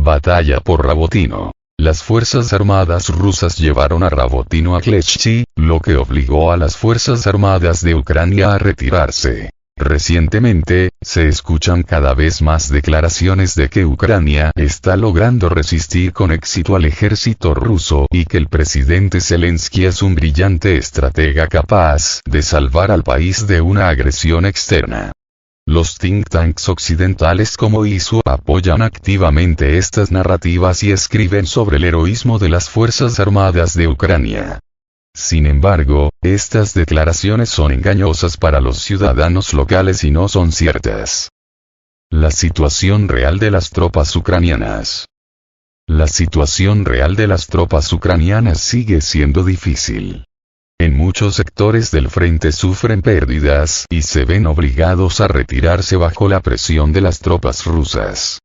Batalla por Rabotino. Las fuerzas armadas rusas llevaron a Rabotino a Kleshchi, lo que obligó a las fuerzas armadas de Ucrania a retirarse. Recientemente, se escuchan cada vez más declaraciones de que Ucrania está logrando resistir con éxito al ejército ruso y que el presidente Zelensky es un brillante estratega capaz de salvar al país de una agresión externa. Los think tanks occidentales como ISU apoyan activamente estas narrativas y escriben sobre el heroísmo de las Fuerzas Armadas de Ucrania. Sin embargo, estas declaraciones son engañosas para los ciudadanos locales y no son ciertas. La situación real de las tropas ucranianas. La situación real de las tropas ucranianas sigue siendo difícil. En muchos sectores del frente sufren pérdidas y se ven obligados a retirarse bajo la presión de las tropas rusas.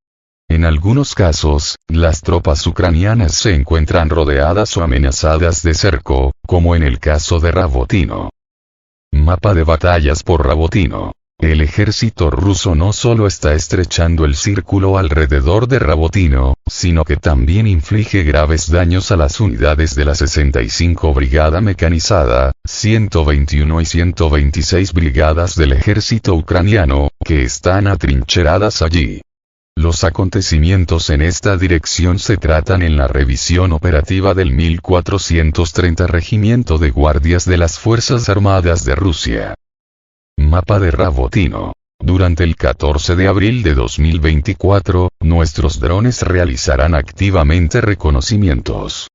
En algunos casos, las tropas ucranianas se encuentran rodeadas o amenazadas de cerco, como en el caso de Rabotino. Mapa de batallas por Rabotino. El ejército ruso no solo está estrechando el círculo alrededor de Rabotino, sino que también inflige graves daños a las unidades de la 65 Brigada Mecanizada, 121 y 126 brigadas del ejército ucraniano, que están atrincheradas allí. Los acontecimientos en esta dirección se tratan en la revisión operativa del 1430 Regimiento de Guardias de las Fuerzas Armadas de Rusia. Mapa de Rabotino. Durante el 14 de abril de 2024, nuestros drones realizarán activamente reconocimientos.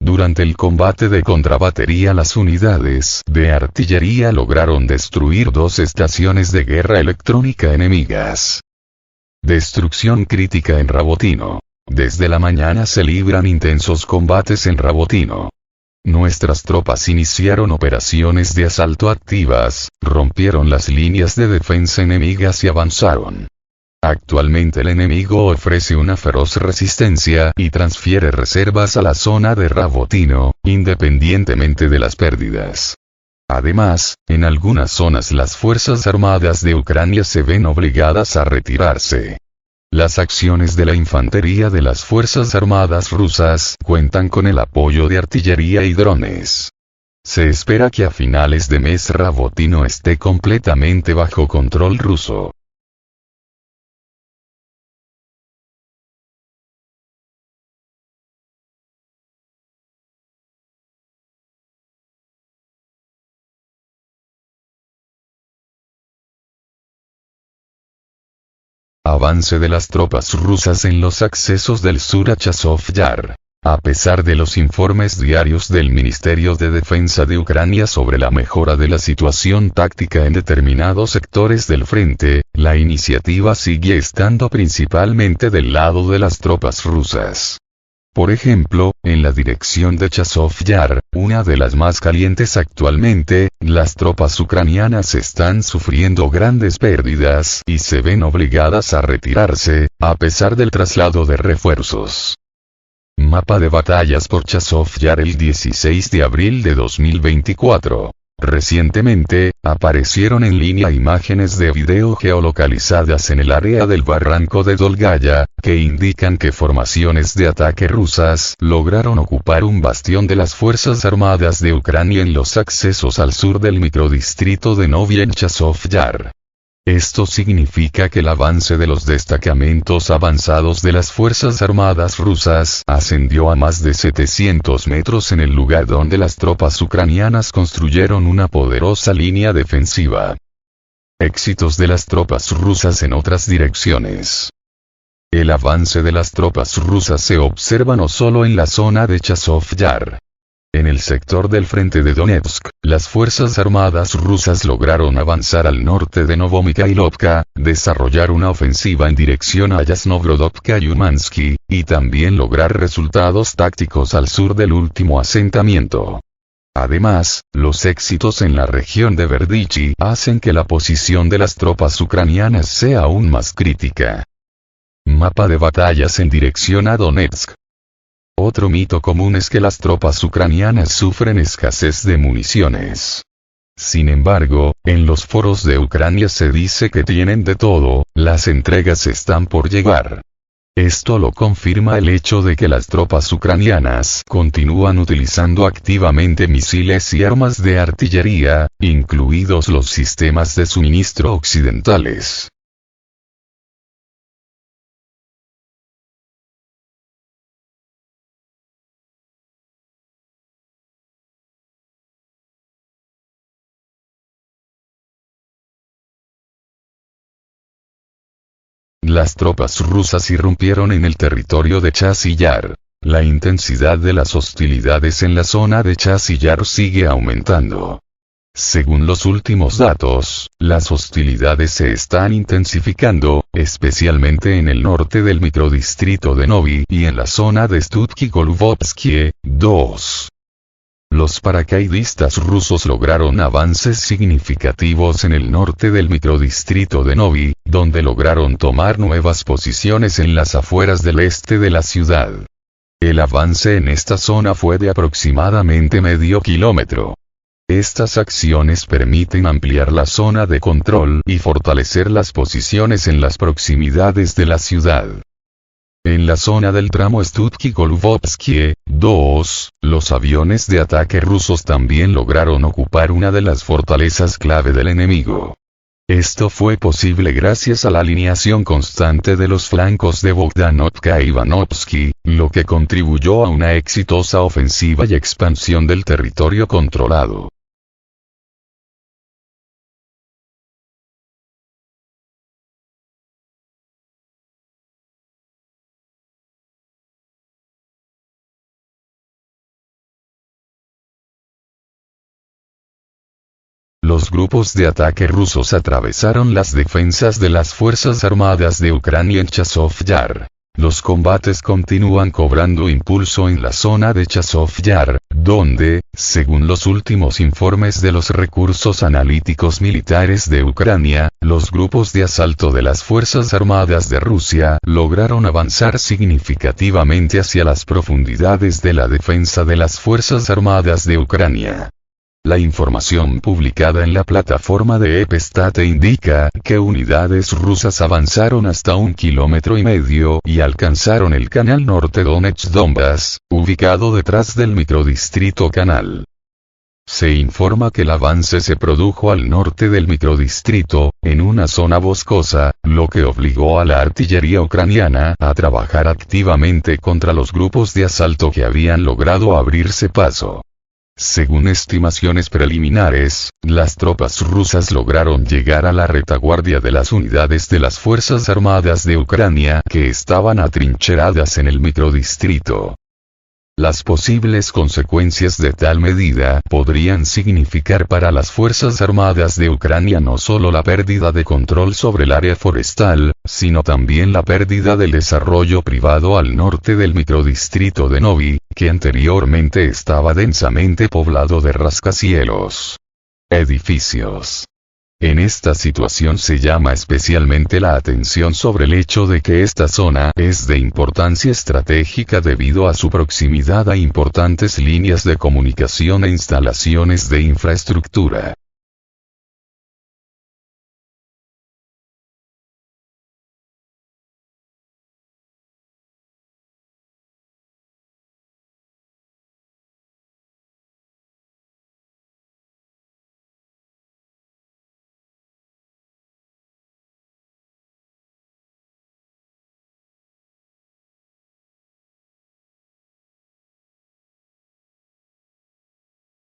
Durante el combate de contrabatería las unidades de artillería lograron destruir 2 estaciones de guerra electrónica enemigas. Destrucción crítica en Rabotino. Desde la mañana se libran intensos combates en Rabotino. Nuestras tropas iniciaron operaciones de asalto activas, rompieron las líneas de defensa enemigas y avanzaron. Actualmente el enemigo ofrece una feroz resistencia y transfiere reservas a la zona de Rabotino, independientemente de las pérdidas. Además, en algunas zonas las Fuerzas Armadas de Ucrania se ven obligadas a retirarse. Las acciones de la infantería de las Fuerzas Armadas rusas cuentan con el apoyo de artillería y drones. Se espera que a finales de mes Rabotino esté completamente bajo control ruso. Avance de las tropas rusas en los accesos del sur a Chazov Yar. A pesar de los informes diarios del Ministerio de Defensa de Ucrania sobre la mejora de la situación táctica en determinados sectores del frente, la iniciativa sigue estando principalmente del lado de las tropas rusas. Por ejemplo, en la dirección de Chazov Yar, una de las más calientes actualmente, las tropas ucranianas están sufriendo grandes pérdidas y se ven obligadas a retirarse, a pesar del traslado de refuerzos. Mapa de batallas por Chazov Yar el 16 de abril de 2024. Recientemente, aparecieron en línea imágenes de video geolocalizadas en el área del barranco de Dolgaya, que indican que formaciones de ataque rusas lograron ocupar un bastión de las Fuerzas Armadas de Ucrania en los accesos al sur del microdistrito de Novy en Chazov Yar. Esto significa que el avance de los destacamentos avanzados de las Fuerzas Armadas rusas ascendió a más de 700 metros en el lugar donde las tropas ucranianas construyeron una poderosa línea defensiva. Éxitos de las tropas rusas en otras direcciones. El avance de las tropas rusas se observa no solo en la zona de Chazov Yar. En el sector del frente de Donetsk, las Fuerzas Armadas rusas lograron avanzar al norte de Novomikhailovka, desarrollar una ofensiva en dirección a Yasnovrodovka y Umansky, y también lograr resultados tácticos al sur del último asentamiento. Además, los éxitos en la región de Verdichy hacen que la posición de las tropas ucranianas sea aún más crítica. Mapa de batallas en dirección a Donetsk. Otro mito común es que las tropas ucranianas sufren escasez de municiones. Sin embargo, en los foros de Ucrania se dice que tienen de todo, las entregas están por llegar. Esto lo confirma el hecho de que las tropas ucranianas continúan utilizando activamente misiles y armas de artillería, incluidos los sistemas de suministro occidentales. Las tropas rusas irrumpieron en el territorio de Chasiv Yar. La intensidad de las hostilidades en la zona de Chasiv Yar sigue aumentando. Según los últimos datos, las hostilidades se están intensificando, especialmente en el norte del microdistrito de Novi y en la zona de Stutki-Golubovskie, 2. Los paracaidistas rusos lograron avances significativos en el norte del microdistrito de Novi, donde lograron tomar nuevas posiciones en las afueras del este de la ciudad. El avance en esta zona fue de aproximadamente medio kilómetro. Estas acciones permiten ampliar la zona de control y fortalecer las posiciones en las proximidades de la ciudad. En la zona del tramo Stutki-Golubovskie, 2, los aviones de ataque rusos también lograron ocupar una de las fortalezas clave del enemigo. Esto fue posible gracias a la alineación constante de los flancos de Bogdanovka e Ivanovsky, lo que contribuyó a una exitosa ofensiva y expansión del territorio controlado. Los grupos de ataque rusos atravesaron las defensas de las Fuerzas Armadas de Ucrania en Chasiv Yar. Los combates continúan cobrando impulso en la zona de Chasiv Yar, donde, según los últimos informes de los recursos analíticos militares de Ucrania, los grupos de asalto de las Fuerzas Armadas de Rusia lograron avanzar significativamente hacia las profundidades de la defensa de las Fuerzas Armadas de Ucrania. La información publicada en la plataforma de Epstate indica que unidades rusas avanzaron hasta 1,5 kilómetros y alcanzaron el canal norte Donetsk-Donbas, ubicado detrás del microdistrito Canal. Se informa que el avance se produjo al norte del microdistrito, en una zona boscosa, lo que obligó a la artillería ucraniana a trabajar activamente contra los grupos de asalto que habían logrado abrirse paso. Según estimaciones preliminares, las tropas rusas lograron llegar a la retaguardia de las unidades de las Fuerzas Armadas de Ucrania que estaban atrincheradas en el microdistrito. Las posibles consecuencias de tal medida podrían significar para las Fuerzas Armadas de Ucrania no solo la pérdida de control sobre el área forestal, sino también la pérdida del desarrollo privado al norte del microdistrito de Novi, que anteriormente estaba densamente poblado de rascacielos. Edificios. En esta situación se llama especialmente la atención sobre el hecho de que esta zona es de importancia estratégica debido a su proximidad a importantes líneas de comunicación e instalaciones de infraestructura.